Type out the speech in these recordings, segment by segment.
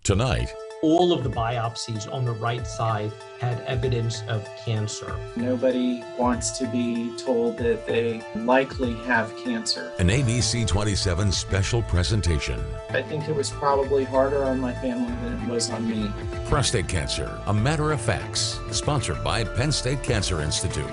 Tonight, all of the biopsies on the right side had evidence of cancer. Nobody wants to be told that they likely have cancer. an ABC 27 special presentation. I think it was probably harder on my family than it was on me. Prostate Cancer, a Matter of Facts, sponsored by Penn State Cancer Institute.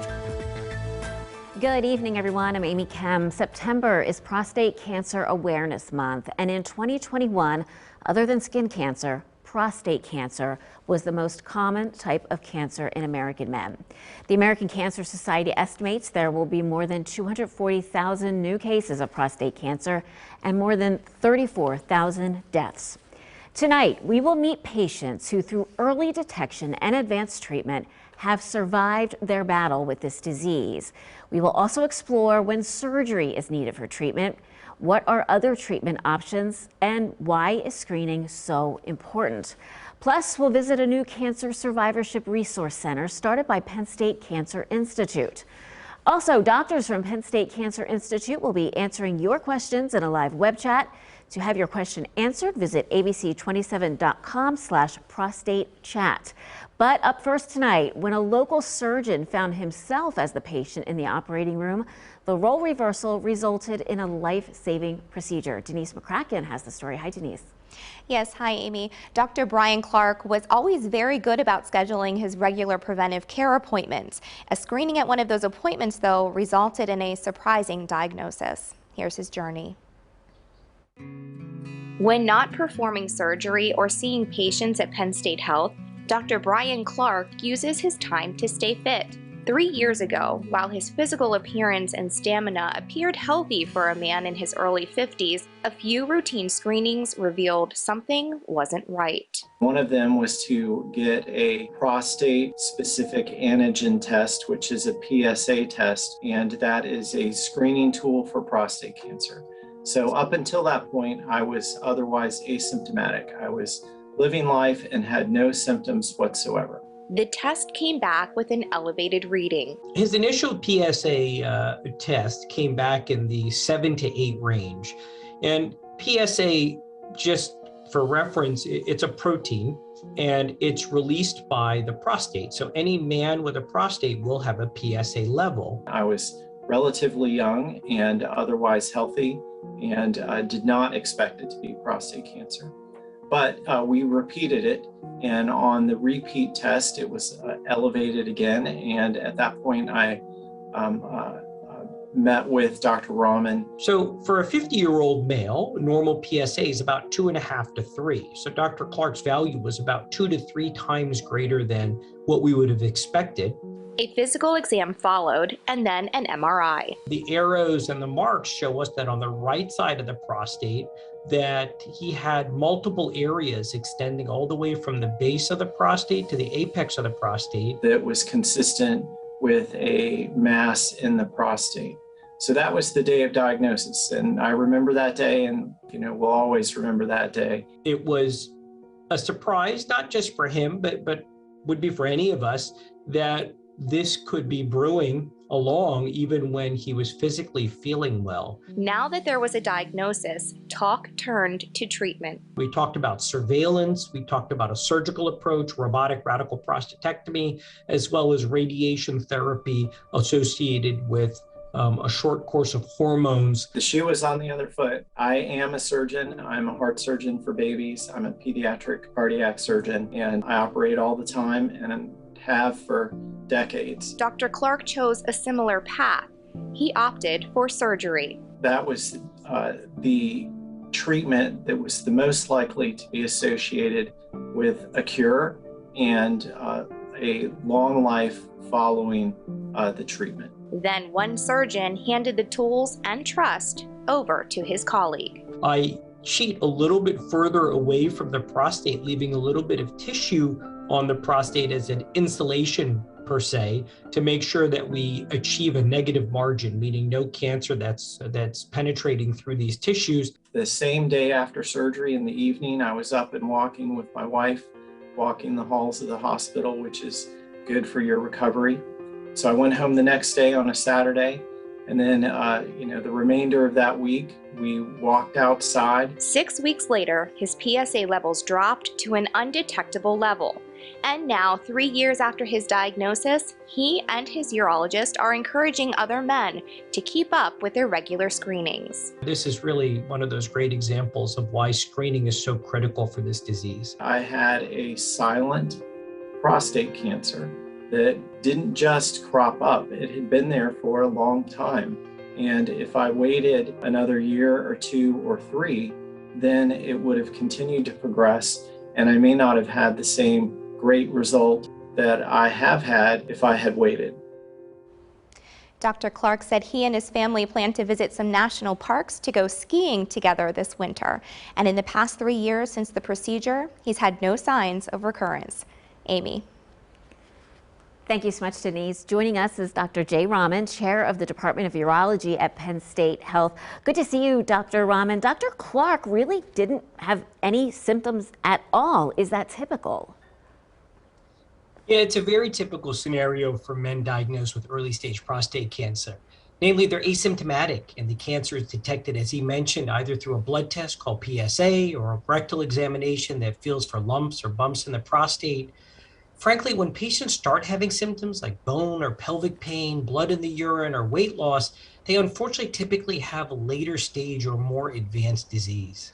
Good evening, everyone. I'm Amy Kem. September is Prostate Cancer Awareness Month, and in 2021, other than skin cancer, prostate cancer was the most common type of cancer in American men. The American Cancer Society estimates there will be more than 240,000 new cases of prostate cancer and more than 34,000 deaths. Tonight, we will meet patients who, through early detection and advanced treatment, have survived their battle with this disease. We will also explore when surgery is needed for treatment, what are other treatment options, and why is screening so important. Plus, we'll visit a new cancer survivorship resource center started by Penn State Cancer Institute. Also, doctors from Penn State Cancer Institute will be answering your questions in a live web chat. To have your question answered, visit abc27.com/prostatechat. But up first tonight, when a local surgeon found himself as the patient in the operating room, the role reversal resulted in a life-saving procedure. Denise McCracken has the story. Hi, Denise. Yes, hi, Amy. Dr. Brian Clark was always very good about scheduling his regular preventive care appointments. A screening at one of those appointments, though, resulted in a surprising diagnosis. Here's his journey. When not performing surgery or seeing patients at Penn State Health, Dr. Brian Clark uses his time to stay fit. 3 years ago, while his physical appearance and stamina appeared healthy for a man in his early 50s, a few routine screenings revealed something wasn't right. One of them was to get a prostate-specific antigen test, which is a PSA test, and that is a screening tool for prostate cancer. So up until that point, I was otherwise asymptomatic. I was living life and had no symptoms whatsoever. The test came back with an elevated reading. His initial PSA test came back in the 7 to 8 range. And PSA, just for reference, it's a protein and it's released by the prostate. So any man with a prostate will have a PSA level. I was relatively young and otherwise healthy and did not expect it to be prostate cancer. But we repeated it, and on the repeat test, it was elevated again. And at that point, I met with Dr. Rahman. So for a 50-year-old male, normal PSA is about 2.5 to 3. So Dr. Clark's value was about 2 to 3 times greater than what we would have expected. A physical exam followed, and then an MRI. The arrows and the marks show us that on the right side of the prostate, that he had multiple areas extending all the way from the base of the prostate to the apex of the prostate. That was consistent with a mass in the prostate. So that was the day of diagnosis. And I remember that day, and we'll always remember that day. It was a surprise, not just for him, but would be for any of us, that this could be brewing along even when he was physically feeling well. Now that there was a diagnosis, talk turned to treatment. We talked about surveillance, we talked about a surgical approach, robotic radical prostatectomy, as well as radiation therapy associated with a short course of hormones. The shoe was on the other foot. I am a surgeon. I'm a heart surgeon for babies. I'm a pediatric cardiac surgeon, and I operate all the time and have for decades. Dr. Clark chose a similar path. He opted for surgery. That was the treatment that was the most likely to be associated with a cure and a long life following the treatment. Then one surgeon handed the tools and trust over to his colleague. I cheat a little bit further away from the prostate, leaving a little bit of tissue on the prostate as an insulation per se, to make sure that we achieve a negative margin, meaning no cancer that's penetrating through these tissues. The same day after surgery in the evening, I was up and walking with my wife, walking the halls of the hospital, which is good for your recovery. So I went home the next day on a Saturday, And then, the remainder of that week, we walked outside. 6 weeks later, his PSA levels dropped to an undetectable level. And now, 3 years after his diagnosis, he and his urologist are encouraging other men to keep up with their regular screenings. This is really one of those great examples of why screening is so critical for this disease. I had a silent prostate cancer that didn't just crop up. It had been there for a long time. And if I waited another year or 2 or 3, then it would have continued to progress, and I may not have had the same great result that I have had if I had waited. Dr. Clark said he and his family plan to visit some national parks to go skiing together this winter. And in the past 3 years since the procedure, he's had no signs of recurrence. Amy. Thank you so much, Denise. Joining us is Dr. Jay Rahman, Chair of the Department of Urology at Penn State Health. Good to see you, Dr. Rahman. Dr. Clark really didn't have any symptoms at all. Is that typical? Yeah, it's a very typical scenario for men diagnosed with early stage prostate cancer. Namely, they're asymptomatic and the cancer is detected, as he mentioned, either through a blood test called PSA or a rectal examination that feels for lumps or bumps in the prostate. Frankly, when patients start having symptoms like bone or pelvic pain, blood in the urine, or weight loss, they unfortunately typically have a later stage or more advanced disease.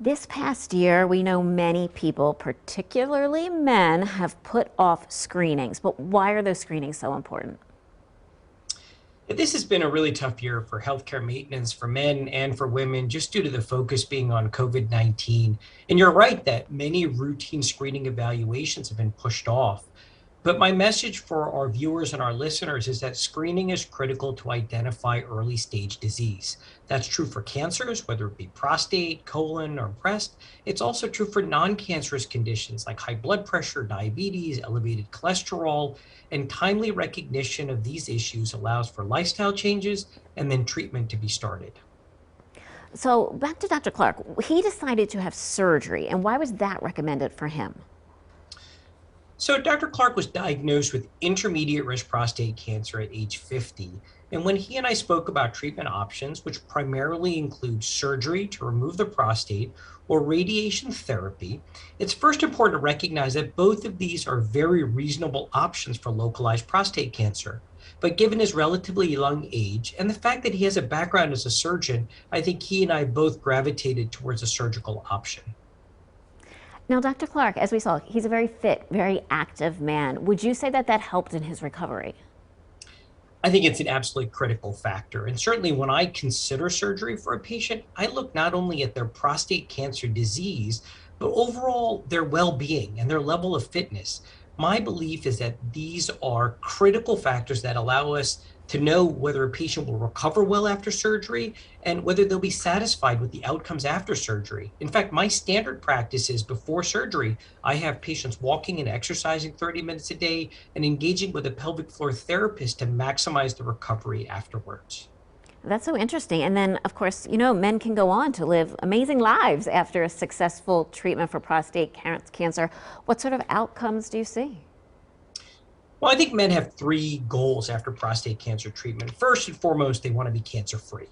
This past year, we know many people, particularly men, have put off screenings. But why are those screenings so important? This has been a really tough year for healthcare maintenance for men and for women, just due to the focus being on COVID-19. And you're right that many routine screening evaluations have been pushed off. But my message for our viewers and our listeners is that screening is critical to identify early stage disease. That's true for cancers, whether it be prostate, colon, or breast. It's also true for non-cancerous conditions like high blood pressure, diabetes, elevated cholesterol, and timely recognition of these issues allows for lifestyle changes and then treatment to be started. So back to Dr. Clark. He decided to have surgery, and why was that recommended for him? So Dr. Clark was diagnosed with intermediate risk prostate cancer at age 50. And when he and I spoke about treatment options, which primarily include surgery to remove the prostate or radiation therapy, it's first important to recognize that both of these are very reasonable options for localized prostate cancer. But given his relatively young age and the fact that he has a background as a surgeon, I think he and I both gravitated towards a surgical option. Now, Dr. Clark, as we saw, he's a very fit, very active man. Would you say that that helped in his recovery? I think it's an absolutely critical factor. And certainly when I consider surgery for a patient, I look not only at their prostate cancer disease, but overall their well-being and their level of fitness. My belief is that these are critical factors that allow us to know whether a patient will recover well after surgery and whether they'll be satisfied with the outcomes after surgery. In fact, my standard practice is before surgery, I have patients walking and exercising 30 minutes a day and engaging with a pelvic floor therapist to maximize the recovery afterwards. That's so interesting. And then, of course, you know, men can go on to live amazing lives after a successful treatment for prostate cancer. What sort of outcomes do you see? Well, I think men have 3 goals after prostate cancer treatment. First and foremost, they want to be cancer-free.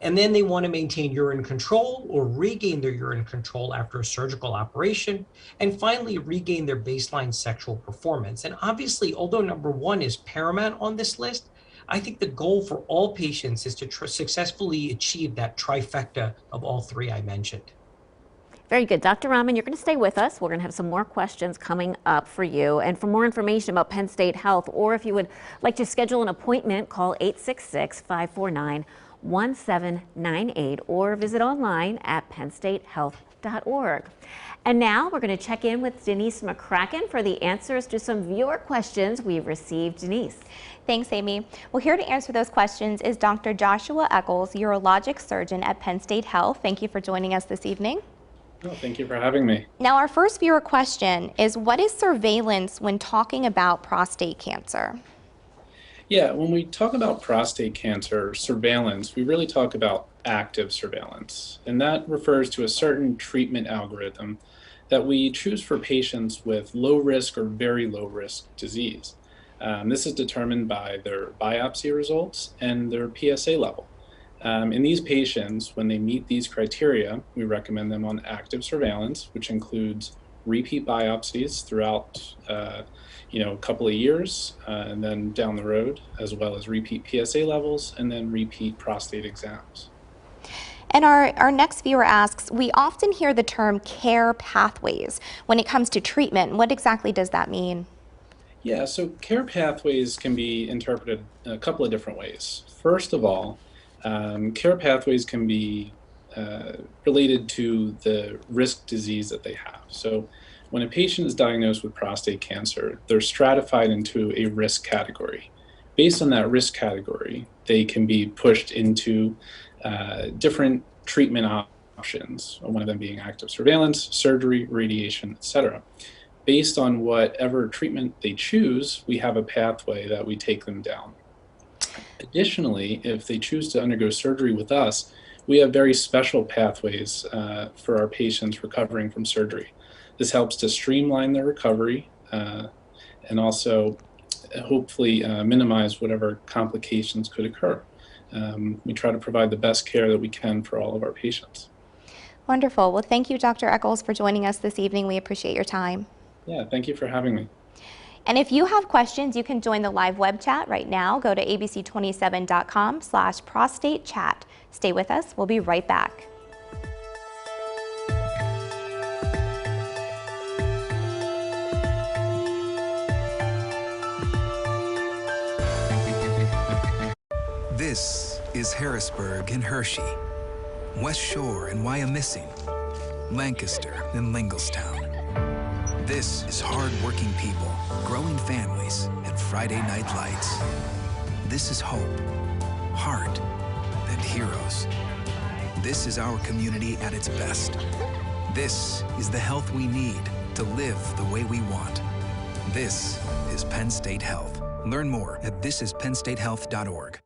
And then they want to maintain urine control or regain their urine control after a surgical operation. And finally, regain their baseline sexual performance. And obviously, although number 1 is paramount on this list, I think the goal for all patients is to successfully achieve that trifecta of all 3 I mentioned. Very good. Dr. Rahman, you're going to stay with us. We're going to have some more questions coming up for you. And for more information about Penn State Health, or if you would like to schedule an appointment, call 866-549-1798 or visit online at pennstatehealth.org. And now we're going to check in with Denise McCracken for the answers to some viewer questions we've received. Denise. Thanks, Amy. Well, here to answer those questions is Dr. Joshua Eccles, urologic surgeon at Penn State Health. Thank you for joining us this evening. Oh, thank you for having me. Now, our first viewer question is, what is surveillance when talking about prostate cancer? Yeah, when we talk about prostate cancer surveillance, we really talk about active surveillance. And that refers to a certain treatment algorithm that we choose for patients with low risk or very low risk disease. This is determined by their biopsy results and their PSA level. In these patients, when they meet these criteria, we recommend them on active surveillance, which includes repeat biopsies throughout a couple of years and then down the road, as well as repeat PSA levels and then repeat prostate exams. And our next viewer asks, we often hear the term care pathways when it comes to treatment. What exactly does that mean? Yeah, so care pathways can be interpreted in a couple of different ways. First of all, care pathways can be related to the risk disease that they have. So when a patient is diagnosed with prostate cancer, they're stratified into a risk category. Based on that risk category, they can be pushed into different treatment options, one of them being active surveillance, surgery, radiation, etc. Based on whatever treatment they choose, we have a pathway that we take them down. Additionally, if they choose to undergo surgery with us, we have very special pathways for our patients recovering from surgery. This helps to streamline their recovery and also hopefully minimize whatever complications could occur. We try to provide the best care that we can for all of our patients. Wonderful. Well, thank you, Dr. Eccles, for joining us this evening. We appreciate your time. Yeah, thank you for having me. And if you have questions, you can join the live web chat right now. Go to abc27.com/prostatechat. Stay with us. We'll be right back. This is Harrisburg and Hershey, West Shore and Wyomissing, Lancaster and Lingelstown. This is hard-working people, growing families, and Friday night lights. This is hope, heart, and heroes. This is our community at its best. This is the health we need to live the way we want. This is Penn State Health. Learn more at thisisPennStateHealth.org.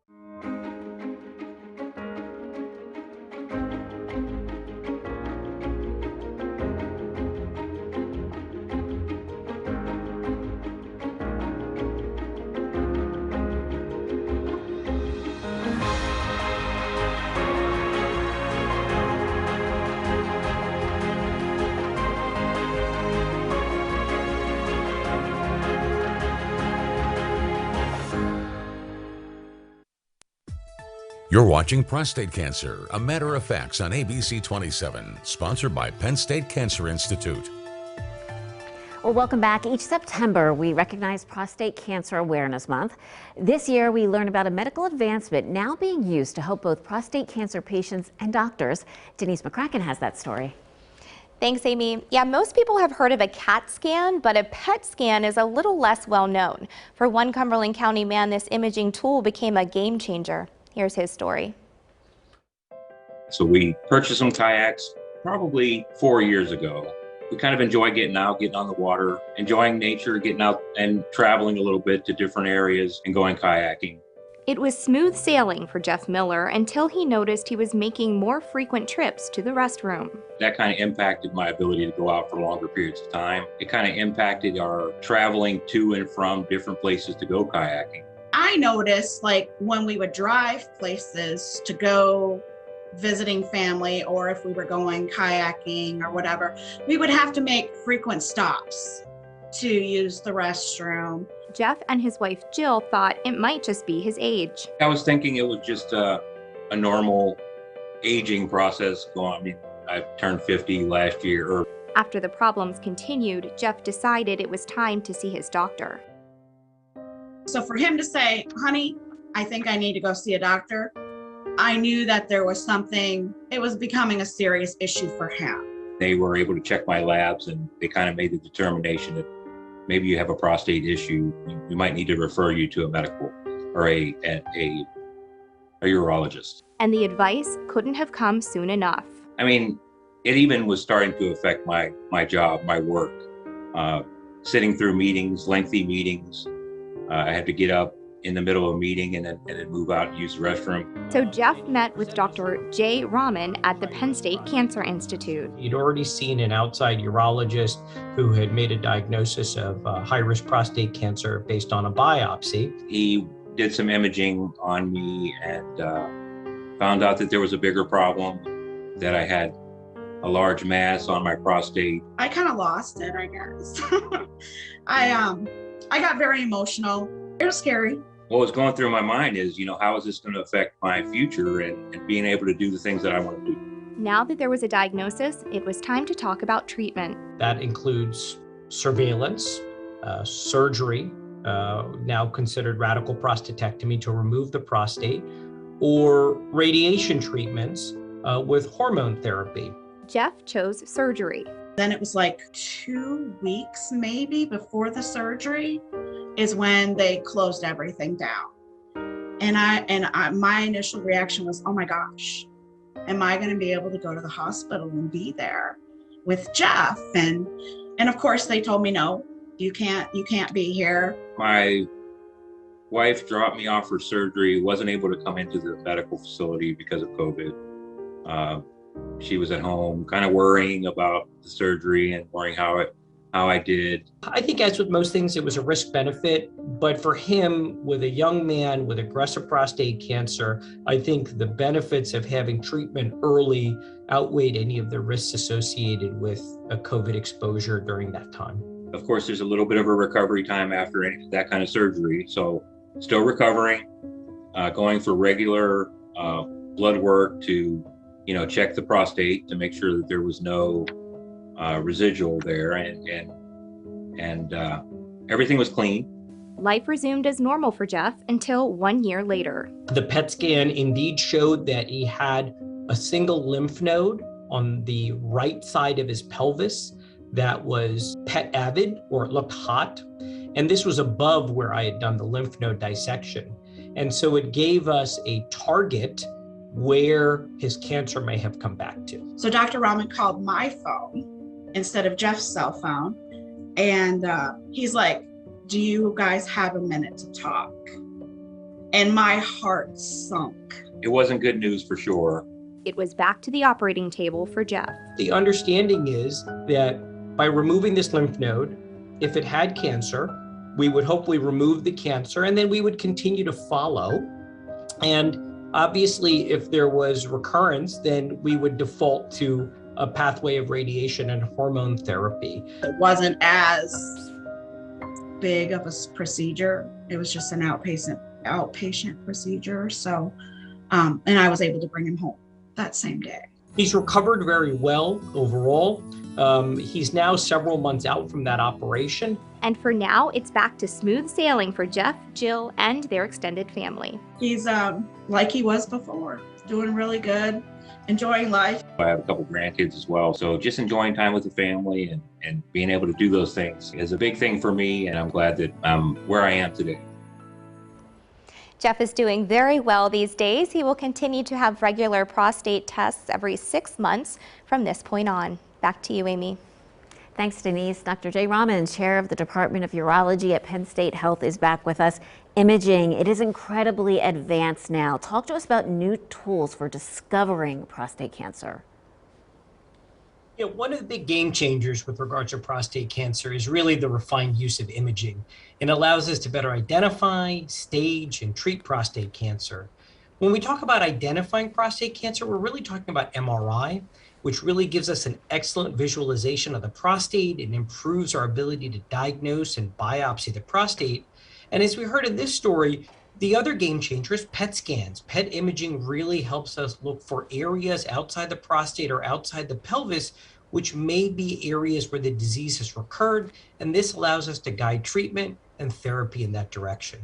You're watching Prostate Cancer, A Matter of Facts on ABC 27, sponsored by Penn State Cancer Institute. Well, welcome back. Each September, we recognize Prostate Cancer Awareness Month. This year, we learn about a medical advancement now being used to help both prostate cancer patients and doctors. Denise McCracken has that story. Thanks, Amy. Yeah, most people have heard of a CAT scan, but a PET scan is a little less well known. For one Cumberland County man, this imaging tool became a game changer. Here's his story. So we purchased some kayaks probably 4 years ago. We kind of enjoy getting out, getting on the water, enjoying nature, getting out and traveling a little bit to different areas and going kayaking. It was smooth sailing for Jeff Miller until he noticed he was making more frequent trips to the restroom. That kind of impacted my ability to go out for longer periods of time. It kind of impacted our traveling to and from different places to go kayaking. I noticed, like, when we would drive places to go visiting family, or if we were going kayaking or whatever, we would have to make frequent stops to use the restroom. Jeff and his wife Jill thought it might just be his age. I was thinking it was just a normal aging process going on. I mean, I turned 50 last year. After the problems continued, Jeff decided it was time to see his doctor. So for him to say, honey, I think I need to go see a doctor, I knew that there was something, it was becoming a serious issue for him. They were able to check my labs and they kind of made the determination that maybe you have a prostate issue. We might need to refer you to a medical or a urologist. And the advice couldn't have come soon enough. I mean, it even was starting to affect my job, my work, sitting through meetings, lengthy meetings. I had to get up in the middle of a meeting and then move out and use the restroom. So Jeff met with Dr. Jay Rahman at the Penn State Cancer Institute. He'd already seen an outside urologist who had made a diagnosis of high-risk prostate cancer based on a biopsy. He did some imaging on me and found out that there was a bigger problem, that I had a large mass on my prostate. I kind of lost it, I guess. I got very emotional. It was scary. What was going through my mind is, how is this going to affect my future and being able to do the things that I want to do? Now that there was a diagnosis, it was time to talk about treatment. That includes surveillance, surgery, now considered radical prostatectomy to remove the prostate, or radiation treatments with hormone therapy. Jeff chose surgery. Then it was like 2 weeks maybe before the surgery is when they closed everything down. And my initial reaction was, oh my gosh, am I going to be able to go to the hospital and be there with Jeff? And of course they told me, no, you can't be here. My wife dropped me off for surgery, wasn't able to come into the medical facility because of COVID. She was at home kind of worrying about the surgery and worrying how I did. I think as with most things, it was a risk benefit, but for him, with a young man with aggressive prostate cancer, I think the benefits of having treatment early outweighed any of the risks associated with a COVID exposure during that time. Of course, there's a little bit of a recovery time after that kind of surgery. So still recovering, going for regular blood work to, check the prostate to make sure that there was no residual there, and everything was clean. Life resumed as normal for Jeff until 1 year later. The PET scan indeed showed that he had a single lymph node on the right side of his pelvis that was PET avid, or it looked hot. And this was above where I had done the lymph node dissection. And so it gave us a target where his cancer may have come back to. So Dr. Rahman called my phone instead of Jeff's cell phone. And he's like, do you guys have a minute to talk? And my heart sunk. It wasn't good news for sure. It was back to the operating table for Jeff. The understanding is that by removing this lymph node, if it had cancer, we would hopefully remove the cancer and then we would continue to follow. And obviously, if there was recurrence, then we would default to a pathway of radiation and hormone therapy. It wasn't as big of a procedure. It was just an outpatient procedure. So, and I was able to bring him home that same day. He's recovered very well overall. He's now several months out from that operation. And for now, it's back to smooth sailing for Jeff, Jill, and their extended family. He's like he was before, doing really good, enjoying life. I have a couple grandkids as well. So just enjoying time with the family and being able to do those things is a big thing for me. And I'm glad that I'm where I am today. Jeff is doing very well these days. He will continue to have regular prostate tests every 6 months from this point on. Back to you, Amy. Thanks, Denise. Dr. Jay Rahman, chair of the Department of Urology at Penn State Health, is back with us. Imaging, it is incredibly advanced now. Talk to us about new tools for discovering prostate cancer. One of the big game changers with regards to prostate cancer is really the refined use of imaging. It allows us to better identify, stage, and treat prostate cancer. When we talk about identifying prostate cancer, we're really talking about MRI, which really gives us an excellent visualization of the prostate and improves our ability to diagnose and biopsy the prostate. And as we heard in this story, the other game changer is PET scans. PET imaging really helps us look for areas outside the prostate or outside the pelvis, which may be areas where the disease has recurred. And this allows us to guide treatment and therapy in that direction.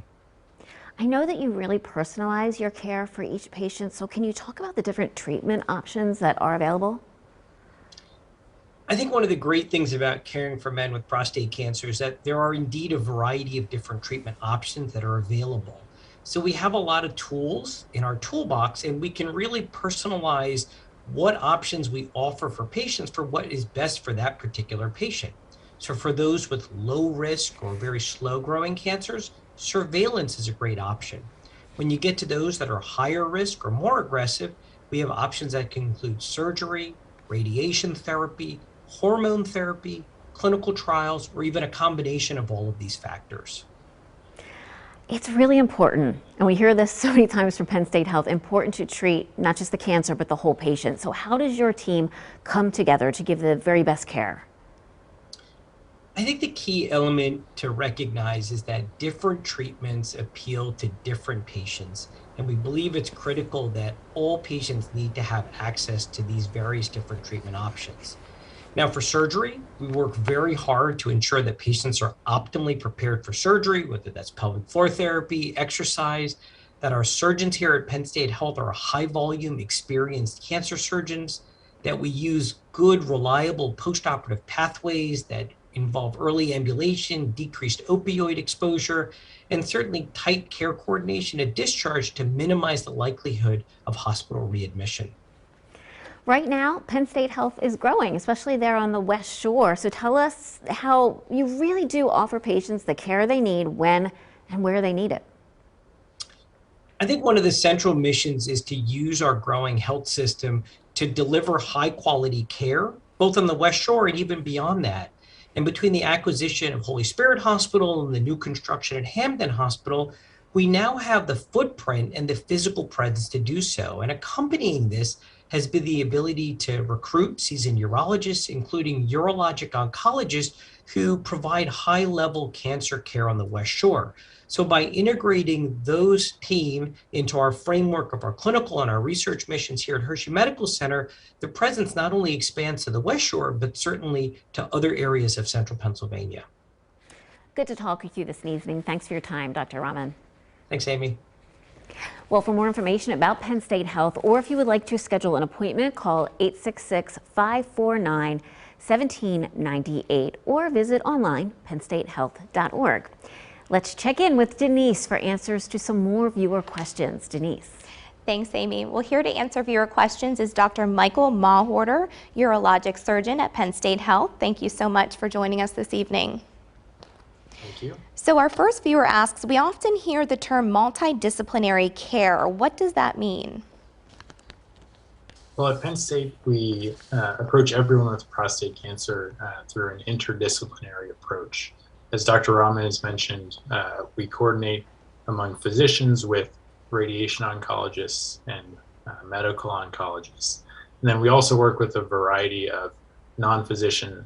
I know that you really personalize your care for each patient. So can you talk about the different treatment options that are available? I think one of the great things about caring for men with prostate cancer is that there are indeed a variety of different treatment options that are available. So we have a lot of tools in our toolbox, and we can really personalize what options we offer for patients for what is best for that particular patient. So for those with low risk or very slow growing cancers, surveillance is a great option. When you get to those that are higher risk or more aggressive, we have options that can include surgery, radiation therapy, hormone therapy, clinical trials, or even a combination of all of these factors. It's really important, and we hear this so many times from Penn State Health, important to treat not just the cancer, but the whole patient. So how does your team come together to give the very best care? I think the key element to recognize is that different treatments appeal to different patients, and we believe it's critical that all patients need to have access to these various different treatment options. Now, for surgery, we work very hard to ensure that patients are optimally prepared for surgery, whether that's pelvic floor therapy, exercise, that our surgeons here at Penn State Health are high volume, experienced cancer surgeons, that we use good, reliable postoperative pathways that involve early ambulation, decreased opioid exposure, and certainly tight care coordination at discharge to minimize the likelihood of hospital readmission. Right now, Penn State Health is growing, especially there on the West Shore. So tell us how you really do offer patients the care they need when and where they need it. I think one of the central missions is to use our growing health system to deliver high quality care, both on the West Shore and even beyond that. And between the acquisition of Holy Spirit Hospital and the new construction at Hamden Hospital, we now have the footprint and the physical presence to do so. And accompanying this has been the ability to recruit seasoned urologists, including urologic oncologists who provide high-level cancer care on the West Shore. So by integrating those team into our framework of our clinical and our research missions here at Hershey Medical Center, the presence not only expands to the West Shore, but certainly to other areas of central Pennsylvania. Good to talk with you this evening. Thanks for your time, Dr. Rahman. Thanks, Amy. Well, for more information about Penn State Health, or if you would like to schedule an appointment, call 866-549-1798 or visit online pennstatehealth.org. Let's check in with Denise for answers to some more viewer questions. Denise. Thanks, Amy. Well, here to answer viewer questions is Dr. Michael Mahorter, urologic surgeon at Penn State Health. Thank you so much for joining us this evening. Thank you. So our first viewer asks, we often hear the term multidisciplinary care. What does that mean? Well, at Penn State, we approach everyone with prostate cancer through an interdisciplinary approach. As Dr. Rahman has mentioned, we coordinate among physicians with radiation oncologists and medical oncologists. And then we also work with a variety of non-physician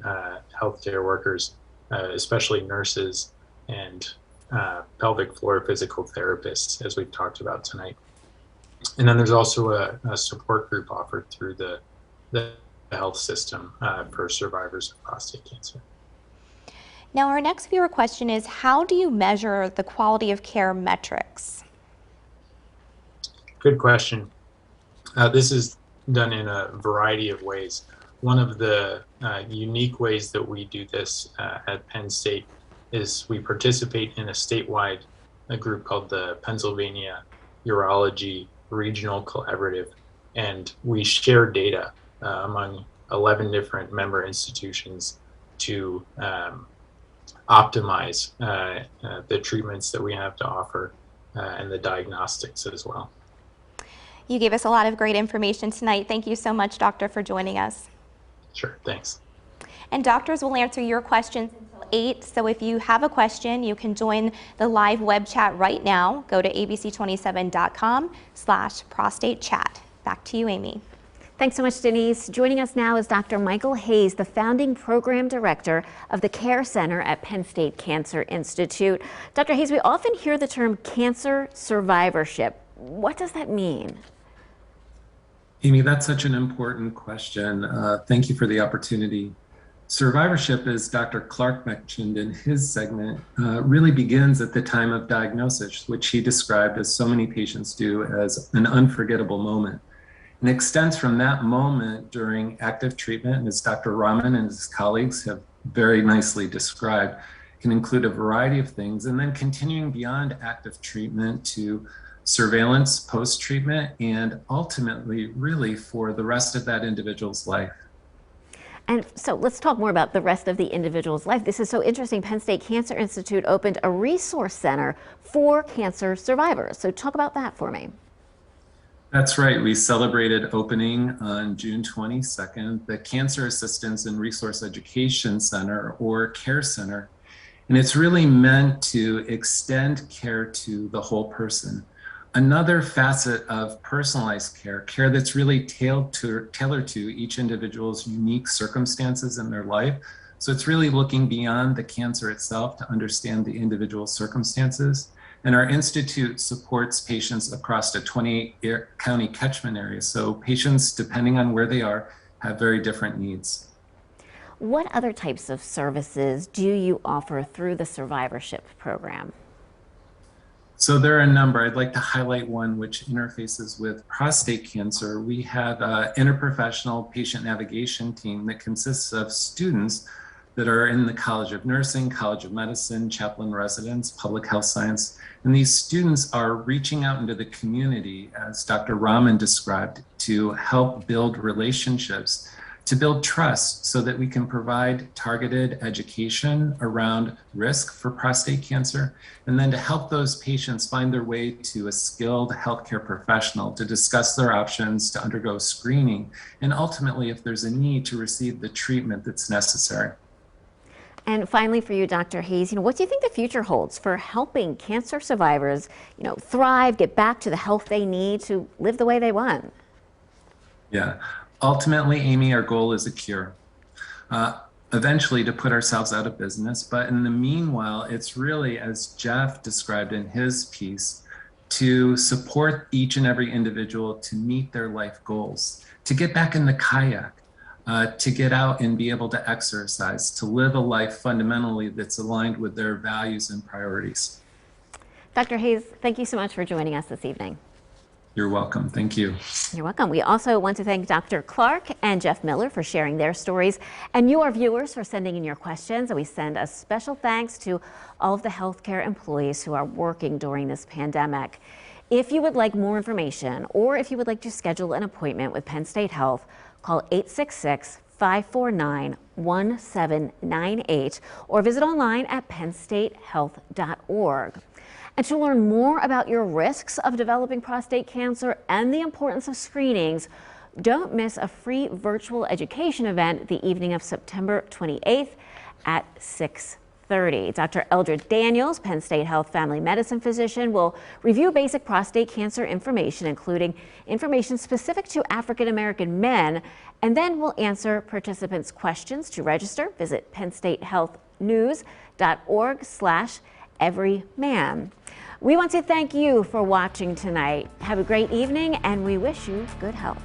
healthcare workers, especially nurses and pelvic floor physical therapists, as we've talked about tonight. And then there's also a support group offered through the health system for survivors of prostate cancer. Now, our next viewer question is, how do you measure the quality of care metrics? Good question. This is done in a variety of ways. One of the unique ways that we do this at Penn State is we participate in a statewide group called the Pennsylvania Urology Regional Collaborative, and we share data among 11 different member institutions to optimize the treatments that we have to offer and the diagnostics as well. You gave us a lot of great information tonight. Thank you so much, Doctor, for joining us. Sure, thanks. And doctors will answer your questions until 8, so if you have a question, you can join the live web chat right now. Go to abc27.com/prostate chat. Back to you, Amy. Thanks so much, Denise. Joining us now is Dr. Michael Hayes, the founding program director of the Care Center at Penn State Cancer Institute. Dr. Hayes, we often hear the term cancer survivorship. What does that mean? Amy, that's such an important question. Thank you for the opportunity. Survivorship, as Dr. Clark mentioned in his segment, really begins at the time of diagnosis, which he described, as so many patients do, as an unforgettable moment. And extends from that moment during active treatment, and as Dr. Rahman and his colleagues have very nicely described, can include a variety of things, and then continuing beyond active treatment to surveillance, post-treatment, and ultimately really for the rest of that individual's life. And so let's talk more about the rest of the individual's life. This is so interesting. Penn State Cancer Institute opened a resource center for cancer survivors. So talk about that for me. That's right. We celebrated opening on June 22nd, the Cancer Assistance and Resource Education Center, or CARE Center. And it's really meant to extend care to the whole person. Another facet of personalized care that's really tailored to each individual's unique circumstances in their life. So it's really looking beyond the cancer itself to understand the individual circumstances. And our institute supports patients across a 28 county catchment area. So patients, depending on where they are, have very different needs. What other types of services do you offer through the survivorship program? So there are a number. I'd like to highlight one which interfaces with prostate cancer. We have an interprofessional patient navigation team that consists of students that are in the College of Nursing, College of Medicine, chaplain residents, public health science. And these students are reaching out into the community, as Dr. Rahman described, to help build relationships, to build trust so that we can provide targeted education around risk for prostate cancer, and then to help those patients find their way to a skilled healthcare professional to discuss their options, to undergo screening, and ultimately, if there's a need, to receive the treatment that's necessary. And finally for you, Dr. Hayes, what do you think the future holds for helping cancer survivors, thrive, get back to the health they need to live the way they want? Yeah. Ultimately, Amy, our goal is a cure. Eventually to put ourselves out of business. But in the meanwhile, it's really, as Jeff described in his piece, to support each and every individual to meet their life goals, to get back in the kayak, to get out and be able to exercise, to live a life fundamentally that's aligned with their values and priorities. Dr. Hayes, thank you so much for joining us this evening. You're welcome. Thank you. You're welcome. We also want to thank Dr. Clark and Jeff Miller for sharing their stories, and you, our viewers, for sending in your questions. And we send a special thanks to all of the healthcare employees who are working during this pandemic. If you would like more information, or if you would like to schedule an appointment with Penn State Health, call 866-549-1798 or visit online at pennstatehealth.org. And to learn more about your risks of developing prostate cancer and the importance of screenings, don't miss a free virtual education event the evening of September 28th at 6:30. Dr. Eldred Daniels, Penn State Health family medicine physician, will review basic prostate cancer information, including information specific to African American men, and then will answer participants' questions. To register, visit pennstatehealthnews.org/everyman. We want to thank you for watching tonight. Have a great evening, and we wish you good health.